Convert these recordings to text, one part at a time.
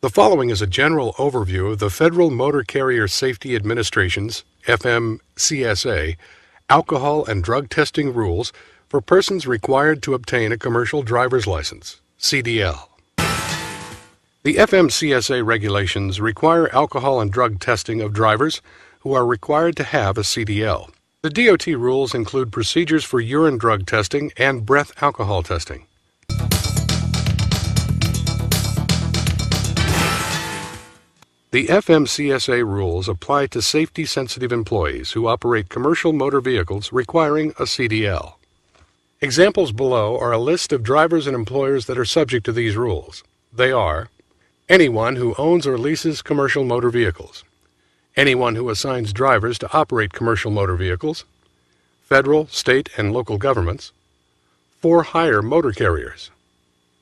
The following is a general overview of the Federal Motor Carrier Safety Administration's, FMCSA, alcohol and drug testing rules for persons required to obtain a commercial driver's license, CDL. The FMCSA regulations require alcohol and drug testing of drivers who are required to have a CDL. The DOT rules include procedures for urine drug testing and breath alcohol testing. The FMCSA rules apply to safety-sensitive employees who operate commercial motor vehicles requiring a CDL. Examples below are a list of drivers and employers that are subject to these rules. They are anyone who owns or leases commercial motor vehicles, anyone who assigns drivers to operate commercial motor vehicles, federal, state, and local governments, for-hire motor carriers,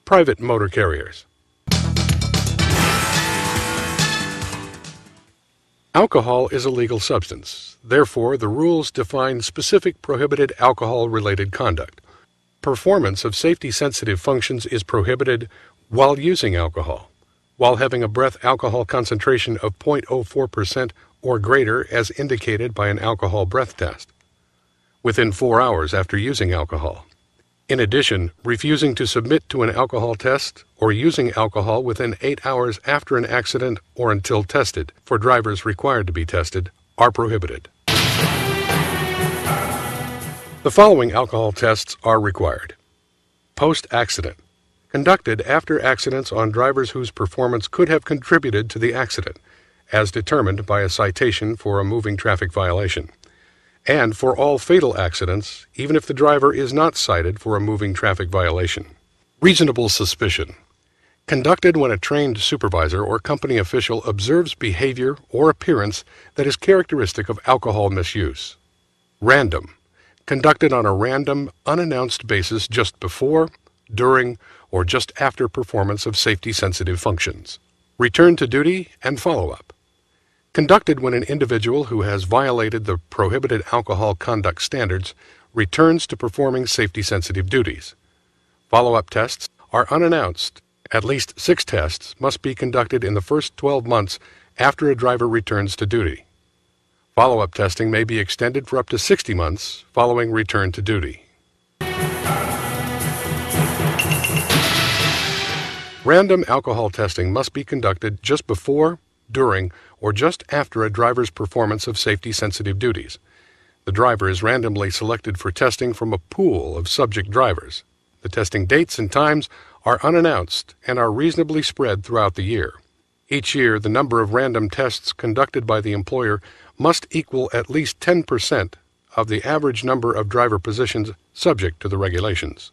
private motor carriers. Alcohol is a legal substance. Therefore, the rules define specific prohibited alcohol-related conduct. Performance of safety-sensitive functions is prohibited while using alcohol, while having a breath alcohol concentration of 0.04% or greater as indicated by an alcohol breath test, within 4 hours after using alcohol. In addition, refusing to submit to an alcohol test or using alcohol within 8 hours after an accident or until tested, for drivers required to be tested, are prohibited. The following alcohol tests are required. Post-accident, conducted after accidents on drivers whose performance could have contributed to the accident, as determined by a citation for a moving traffic violation, and for all fatal accidents, even if the driver is not cited for a moving traffic violation. Reasonable suspicion, conducted when a trained supervisor or company official observes behavior or appearance that is characteristic of alcohol misuse. Random, conducted on a random, unannounced basis just before, during, or just after performance of safety-sensitive functions. Return to duty and follow-up, conducted when an individual who has violated the prohibited alcohol conduct standards returns to performing safety-sensitive duties. Follow-up tests are unannounced. At least 6 tests must be conducted in the first 12 months after a driver returns to duty. Follow-up testing may be extended for up to 60 months following return to duty. Random alcohol testing must be conducted just before, during, or just after a driver's performance of safety-sensitive duties. The driver is randomly selected for testing from a pool of subject drivers. The testing dates and times are unannounced and are reasonably spread throughout the year. Each year, the number of random tests conducted by the employer must equal at least 10% of the average number of driver positions subject to the regulations.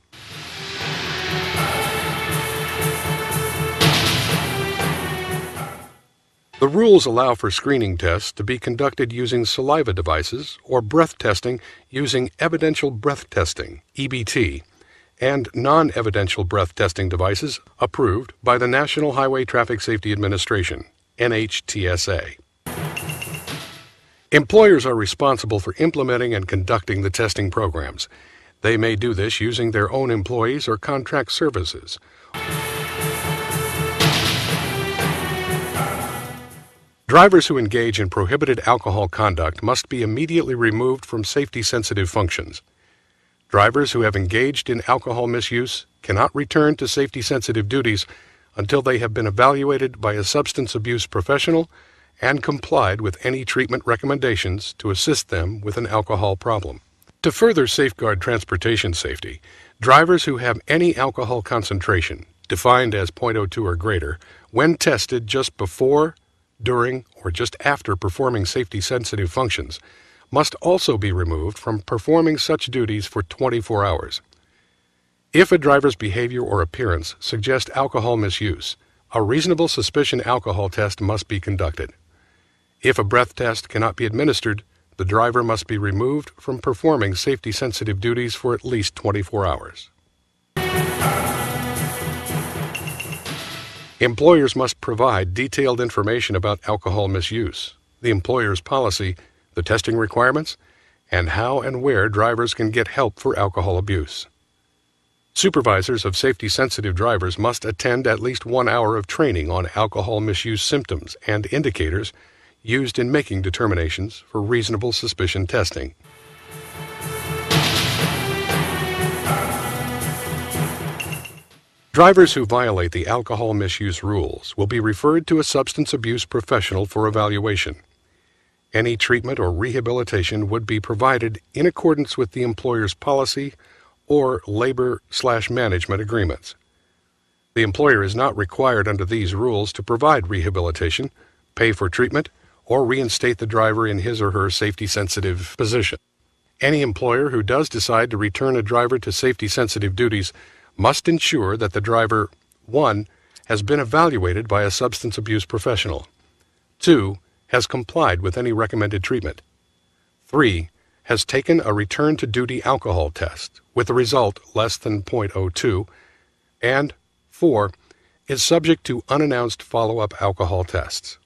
The rules allow for screening tests to be conducted using saliva devices or breath testing using evidential breath testing, EBT, and non-evidential breath testing devices approved by the National Highway Traffic Safety Administration, NHTSA. Employers are responsible for implementing and conducting the testing programs. They may do this using their own employees or contract services. Drivers who engage in prohibited alcohol conduct must be immediately removed from safety-sensitive functions. Drivers who have engaged in alcohol misuse cannot return to safety-sensitive duties until they have been evaluated by a substance abuse professional and complied with any treatment recommendations to assist them with an alcohol problem. To further safeguard transportation safety, drivers who have any alcohol concentration, defined as 0.02 or greater, when tested just before, during, or just after performing safety-sensitive functions, must also be removed from performing such duties for 24 hours. If a driver's behavior or appearance suggest alcohol misuse, a reasonable suspicion alcohol test must be conducted. If a breath test cannot be administered, the driver must be removed from performing safety-sensitive duties for at least 24 hours. Employers must provide detailed information about alcohol misuse, the employer's policy, the testing requirements, and how and where drivers can get help for alcohol abuse. Supervisors of safety-sensitive drivers must attend at least 1 hour of training on alcohol misuse symptoms and indicators used in making determinations for reasonable suspicion testing. Drivers who violate the alcohol misuse rules will be referred to a substance abuse professional for evaluation. Any treatment or rehabilitation would be provided in accordance with the employer's policy or labor/management agreements. The employer is not required under these rules to provide rehabilitation, pay for treatment, or reinstate the driver in his or her safety-sensitive position. Any employer who does decide to return a driver to safety-sensitive duties must ensure that the driver, 1, has been evaluated by a substance abuse professional, 2, has complied with any recommended treatment, 3, has taken a return-to-duty alcohol test with a result less than .02, and 4, is subject to unannounced follow-up alcohol tests.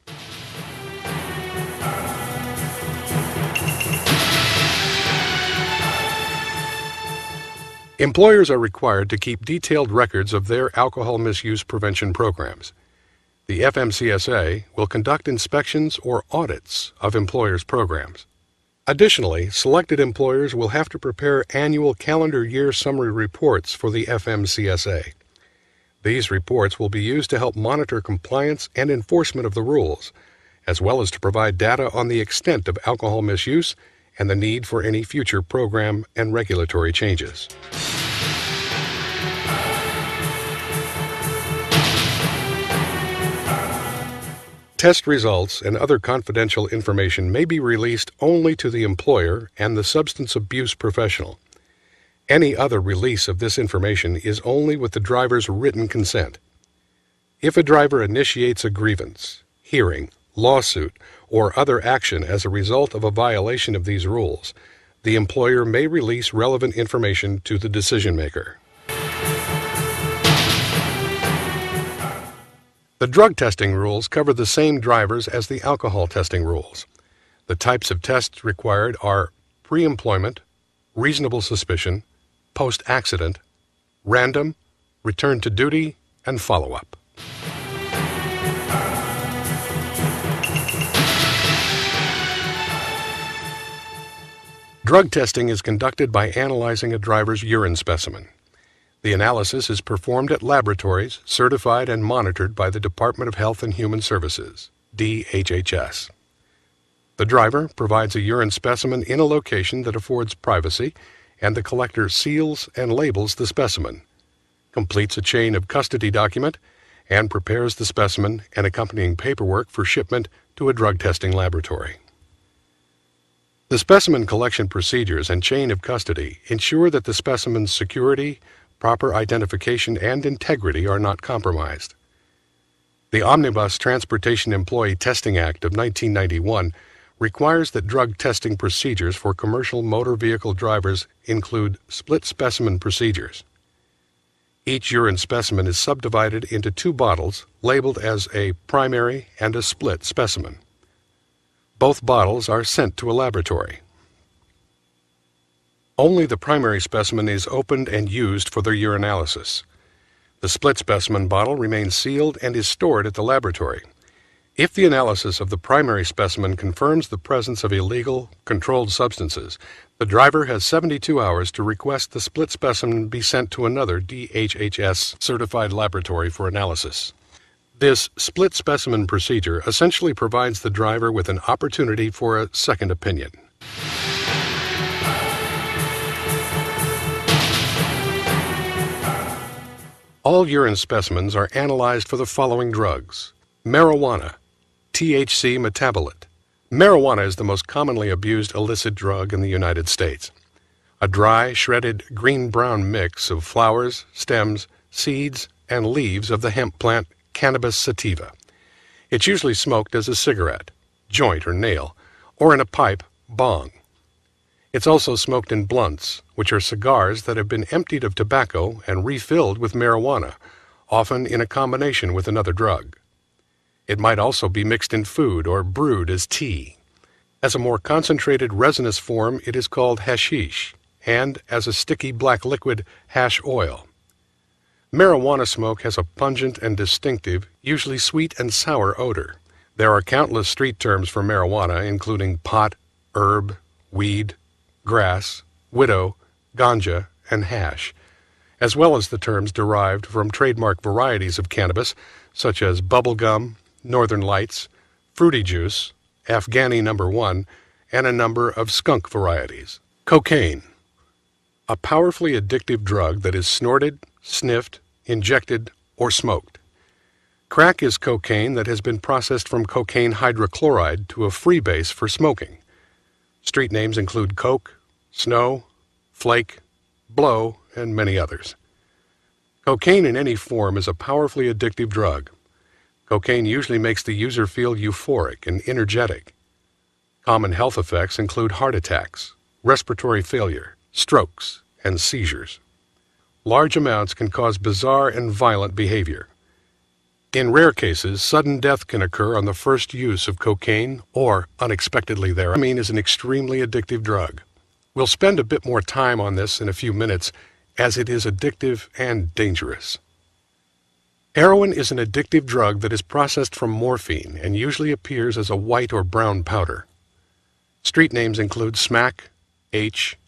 Employers are required to keep detailed records of their alcohol misuse prevention programs. The FMCSA will conduct inspections or audits of employers' programs. Additionally, selected employers will have to prepare annual calendar year summary reports for the FMCSA. These reports will be used to help monitor compliance and enforcement of the rules, as well as to provide data on the extent of alcohol misuse and the need for any future program and regulatory changes. Test results and other confidential information may be released only to the employer and the substance abuse professional. Any other release of this information is only with the driver's written consent. If a driver initiates a grievance, hearing, lawsuit, or other action as a result of a violation of these rules, the employer may release relevant information to the decision maker. The drug testing rules cover the same drivers as the alcohol testing rules. The types of tests required are pre-employment, reasonable suspicion, post-accident, random, return to duty, and follow-up. Drug testing is conducted by analyzing a driver's urine specimen. The analysis is performed at laboratories certified and monitored by the Department of Health and Human Services, DHHS. The driver provides a urine specimen in a location that affords privacy, and the collector seals and labels the specimen, completes a chain of custody document, and prepares the specimen and accompanying paperwork for shipment to a drug testing laboratory. The specimen collection procedures and chain of custody ensure that the specimen's security, proper identification, and integrity are not compromised. The Omnibus Transportation Employee Testing Act of 1991 requires that drug testing procedures for commercial motor vehicle drivers include split specimen procedures. Each urine specimen is subdivided into 2 bottles labeled as a primary and a split specimen. Both bottles are sent to a laboratory. Only the primary specimen is opened and used for their urinalysis. The split specimen bottle remains sealed and is stored at the laboratory. If the analysis of the primary specimen confirms the presence of illegal, controlled substances, the driver has 72 hours to request the split specimen be sent to another DHHS-certified laboratory for analysis. This split specimen procedure essentially provides the driver with an opportunity for a second opinion. All urine specimens are analyzed for the following drugs: marijuana, THC metabolite. Marijuana is the most commonly abused illicit drug in the United States. A dry, shredded, green-brown mix of flowers, stems, seeds, and leaves of the hemp plant Cannabis sativa. It's usually smoked as a cigarette, joint or nail, or in a pipe, bong. It's also smoked in blunts, which are cigars that have been emptied of tobacco and refilled with marijuana, often in a combination with another drug. It might also be mixed in food or brewed as tea. As a more concentrated resinous form, it is called hashish, and as a sticky black liquid, hash oil. Marijuana smoke has a pungent and distinctive, usually sweet and sour odor. There are countless street terms for marijuana, including pot, herb, weed, grass, widow, ganja, and hash, as well as the terms derived from trademark varieties of cannabis, such as bubblegum, Northern Lights, fruity juice, Afghani No. 1, and a number of skunk varieties. Cocaine, a powerfully addictive drug that is snorted, sniffed, injected, or smoked. Crack is cocaine that has been processed from cocaine hydrochloride to a freebase for smoking. Street names include Coke, Snow, Flake, Blow, and many others. Cocaine in any form is a powerfully addictive drug. Cocaine usually makes the user feel euphoric and energetic. Common health effects include heart attacks, respiratory failure, strokes, and seizures. Large amounts can cause bizarre and violent behavior. In rare cases, sudden death can occur on the first use of cocaine or unexpectedly there. Amphetamine is an extremely addictive drug. We'll spend a bit more time on this in a few minutes, as it is addictive and dangerous. Heroin is an addictive drug that is processed from morphine and usually appears as a white or brown powder. Street names include smack, H,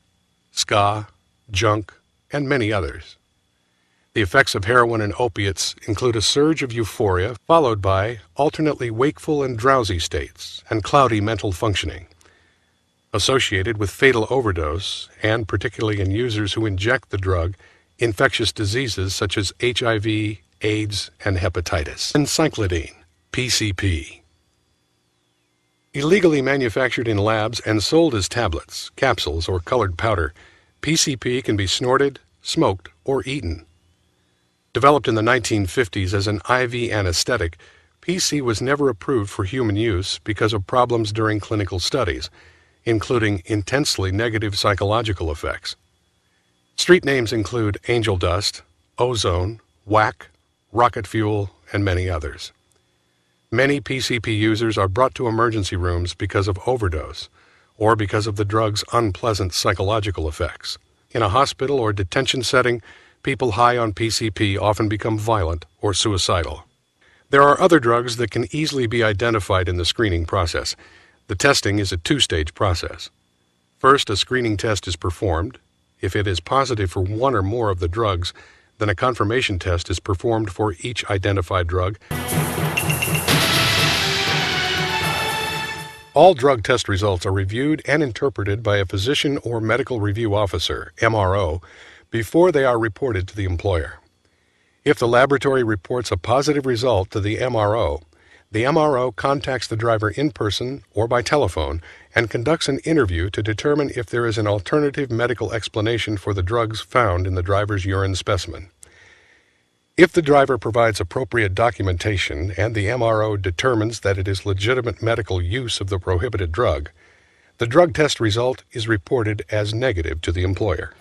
ska, junk, and many others. The effects of heroin and opiates include a surge of euphoria followed by alternately wakeful and drowsy states and cloudy mental functioning. Associated with fatal overdose, and particularly in users who inject the drug, infectious diseases such as HIV, AIDS, and hepatitis. Encyclidine, PCP. Illegally manufactured in labs and sold as tablets, capsules, or colored powder, PCP can be snorted, smoked, or eaten. Developed in the 1950s as an IV anesthetic, PC was never approved for human use because of problems during clinical studies, including intensely negative psychological effects. Street names include angel dust, ozone, whack, rocket fuel, and many others. Many PCP users are brought to emergency rooms because of overdose or because of the drug's unpleasant psychological effects. In a hospital or detention setting, people high on PCP often become violent or suicidal. There are other drugs that can easily be identified in the screening process. The testing is a two-stage process. First, a screening test is performed. If it is positive for one or more of the drugs, then a confirmation test is performed for each identified drug. All drug test results are reviewed and interpreted by a physician or medical review officer, MRO, before they are reported to the employer. If the laboratory reports a positive result to the MRO contacts the driver in person or by telephone and conducts an interview to determine if there is an alternative medical explanation for the drugs found in the driver's urine specimen. If the driver provides appropriate documentation and the MRO determines that it is legitimate medical use of the prohibited drug, the drug test result is reported as negative to the employer.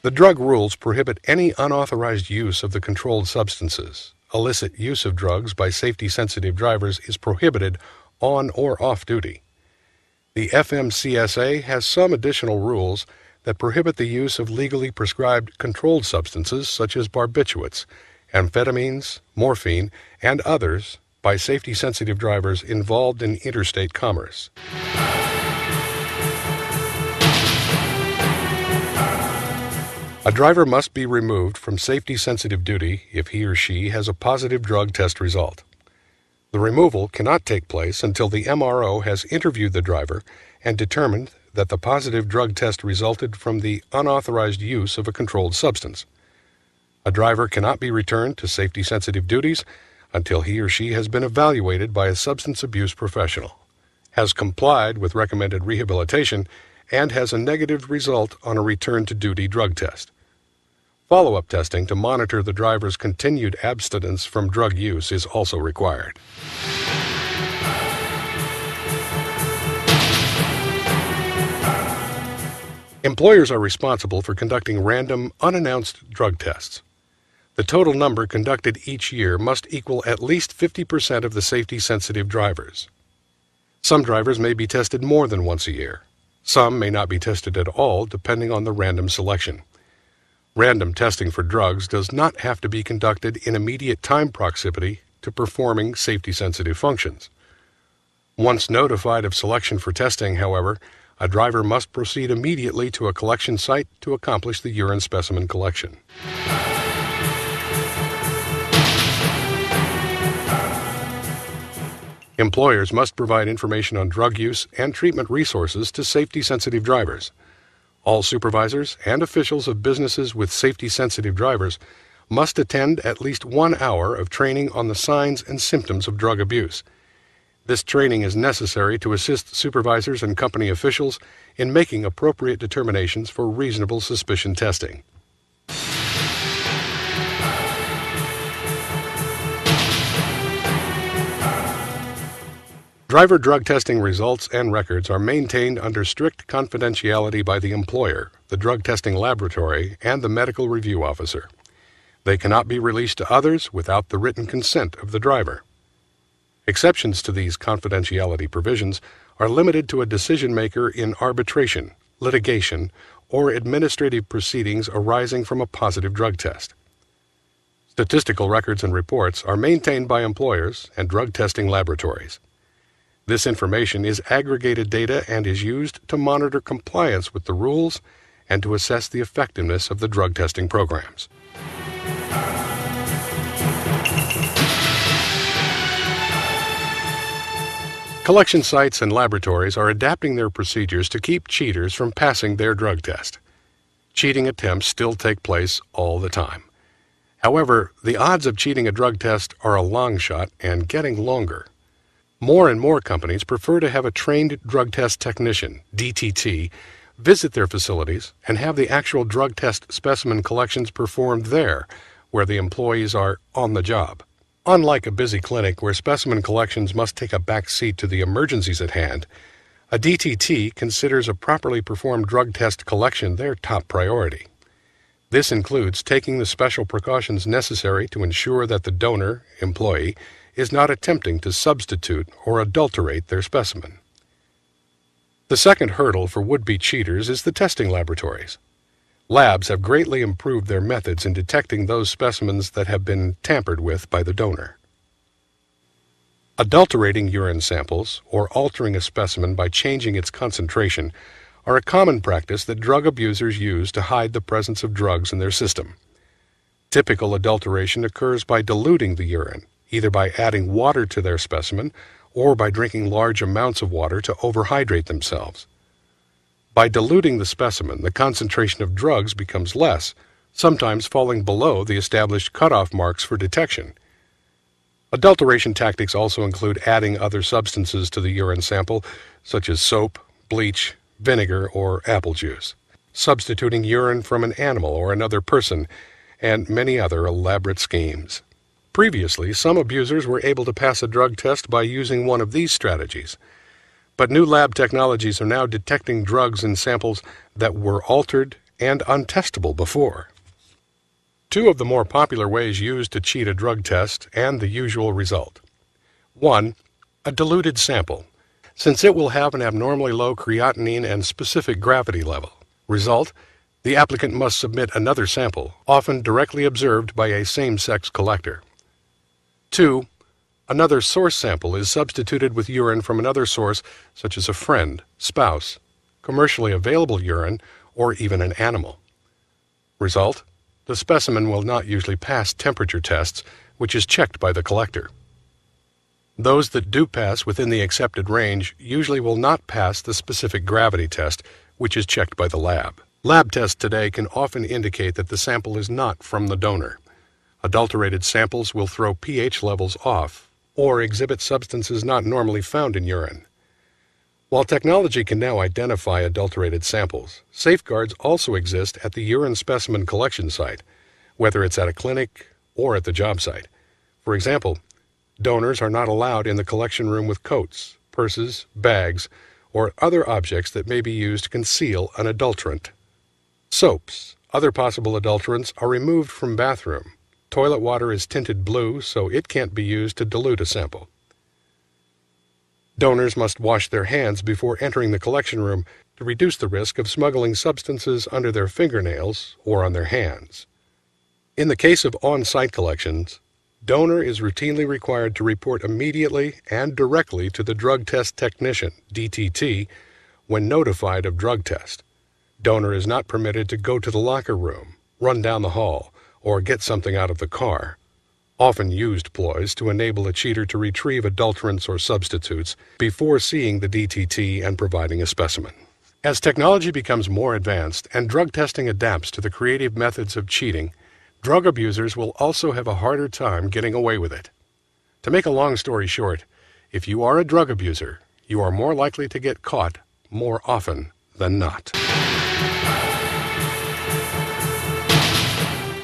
The drug rules prohibit any unauthorized use of the controlled substances. Illicit use of drugs by safety-sensitive drivers is prohibited on or off duty. The FMCSA has some additional rules that prohibit the use of legally prescribed controlled substances such as barbiturates, amphetamines, morphine, and others by safety-sensitive drivers involved in interstate commerce. A driver must be removed from safety-sensitive duty if he or she has a positive drug test result. The removal cannot take place until the MRO has interviewed the driver and determined that the positive drug test resulted from the unauthorized use of a controlled substance. A driver cannot be returned to safety-sensitive duties until he or she has been evaluated by a substance abuse professional, has complied with recommended rehabilitation, and has a negative result on a return-to-duty drug test. Follow-up testing to monitor the driver's continued abstinence from drug use is also required. Employers are responsible for conducting random, unannounced drug tests. The total number conducted each year must equal at least 50% of the safety-sensitive drivers. Some drivers may be tested more than once a year. Some may not be tested at all, depending on the random selection. Random testing for drugs does not have to be conducted in immediate time proximity to performing safety-sensitive functions. Once notified of selection for testing, however, a driver must proceed immediately to a collection site to accomplish the urine specimen collection. Employers must provide information on drug use and treatment resources to safety-sensitive drivers. All supervisors and officials of businesses with safety-sensitive drivers must attend at least 1 hour of training on the signs and symptoms of drug abuse. This training is necessary to assist supervisors and company officials in making appropriate determinations for reasonable suspicion testing. Driver drug testing results and records are maintained under strict confidentiality by the employer, the drug testing laboratory, and the medical review officer. They cannot be released to others without the written consent of the driver. Exceptions to these confidentiality provisions are limited to a decision maker in arbitration, litigation, or administrative proceedings arising from a positive drug test. Statistical records and reports are maintained by employers and drug testing laboratories. This information is aggregated data and is used to monitor compliance with the rules and to assess the effectiveness of the drug testing programs. Collection sites and laboratories are adapting their procedures to keep cheaters from passing their drug test. Cheating attempts still take place all the time. However, the odds of cheating a drug test are a long shot and getting longer. More and more companies prefer to have a trained drug test technician, DTT, visit their facilities and have the actual drug test specimen collections performed there, where the employees are on the job. Unlike a busy clinic where specimen collections must take a back seat to the emergencies at hand, a DTT considers a properly performed drug test collection their top priority. This includes taking the special precautions necessary to ensure that the donor, employee, is not attempting to substitute or adulterate their specimen. The second hurdle for would-be cheaters is the testing laboratories. Labs have greatly improved their methods in detecting those specimens that have been tampered with by the donor. Adulterating urine samples, or altering a specimen by changing its concentration, are a common practice that drug abusers use to hide the presence of drugs in their system. Typical adulteration occurs by diluting the urine, either by adding water to their specimen or by drinking large amounts of water to overhydrate themselves. By diluting the specimen, the concentration of drugs becomes less, sometimes falling below the established cutoff marks for detection. Adulteration tactics also include adding other substances to the urine sample, such as soap, bleach, vinegar, or apple juice, substituting urine from an animal or another person, and many other elaborate schemes. Previously, some abusers were able to pass a drug test by using one of these strategies. But new lab technologies are now detecting drugs in samples that were altered and untestable before. Two of the more popular ways used to cheat a drug test and the usual result. 1. A diluted sample, since it will have an abnormally low creatinine and specific gravity level. Result: the applicant must submit another sample, often directly observed by a same-sex collector. 2. Another source sample is substituted with urine from another source, such as a friend, spouse, commercially available urine, or even an animal. Result: the specimen will not usually pass temperature tests, which is checked by the collector. Those that do pass within the accepted range usually will not pass the specific gravity test, which is checked by the lab. Lab tests today can often indicate that the sample is not from the donor. Adulterated samples will throw pH levels off, or exhibit substances not normally found in urine. While technology can now identify adulterated samples, safeguards also exist at the urine specimen collection site, whether it's at a clinic or at the job site. For example, donors are not allowed in the collection room with coats, purses, bags, or other objects that may be used to conceal an adulterant. Soaps, other possible adulterants, are removed from bathroom. Toilet water is tinted blue, so it can't be used to dilute a sample. Donors must wash their hands before entering the collection room to to reduce the risk of smuggling substances under their fingernails or on their hands. In the case of on-site collections, donor is routinely required to report immediately and directly to the drug test technician, DTT, when notified of drug test. Donor is not permitted to go to the locker room, run down the hall, or get something out of the car, often used ploys to enable a cheater to retrieve adulterants or substitutes before seeing the DTT and providing a specimen. As technology becomes more advanced and drug testing adapts to the creative methods of cheating, drug abusers will also have a harder time getting away with it. To make a long story short, if you are a drug abuser, you are more likely to get caught more often than not.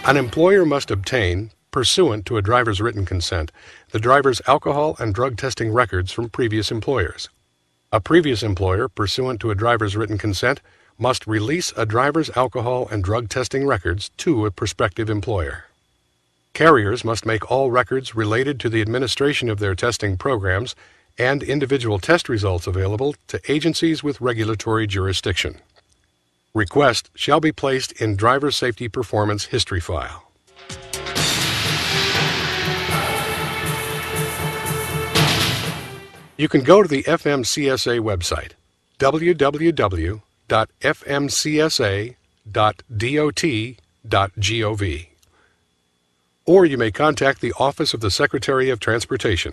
An employer must obtain, pursuant to a driver's written consent, the driver's alcohol and drug testing records from previous employers. A previous employer, pursuant to a driver's written consent, must release a driver's alcohol and drug testing records to a prospective employer. Carriers must make all records related to the administration of their testing programs and individual test results available to agencies with regulatory jurisdiction. Request shall be placed in Driver Safety Performance History File. You can go to the FMCSA website, www.fmcsa.dot.gov, or you may contact the Office of the Secretary of Transportation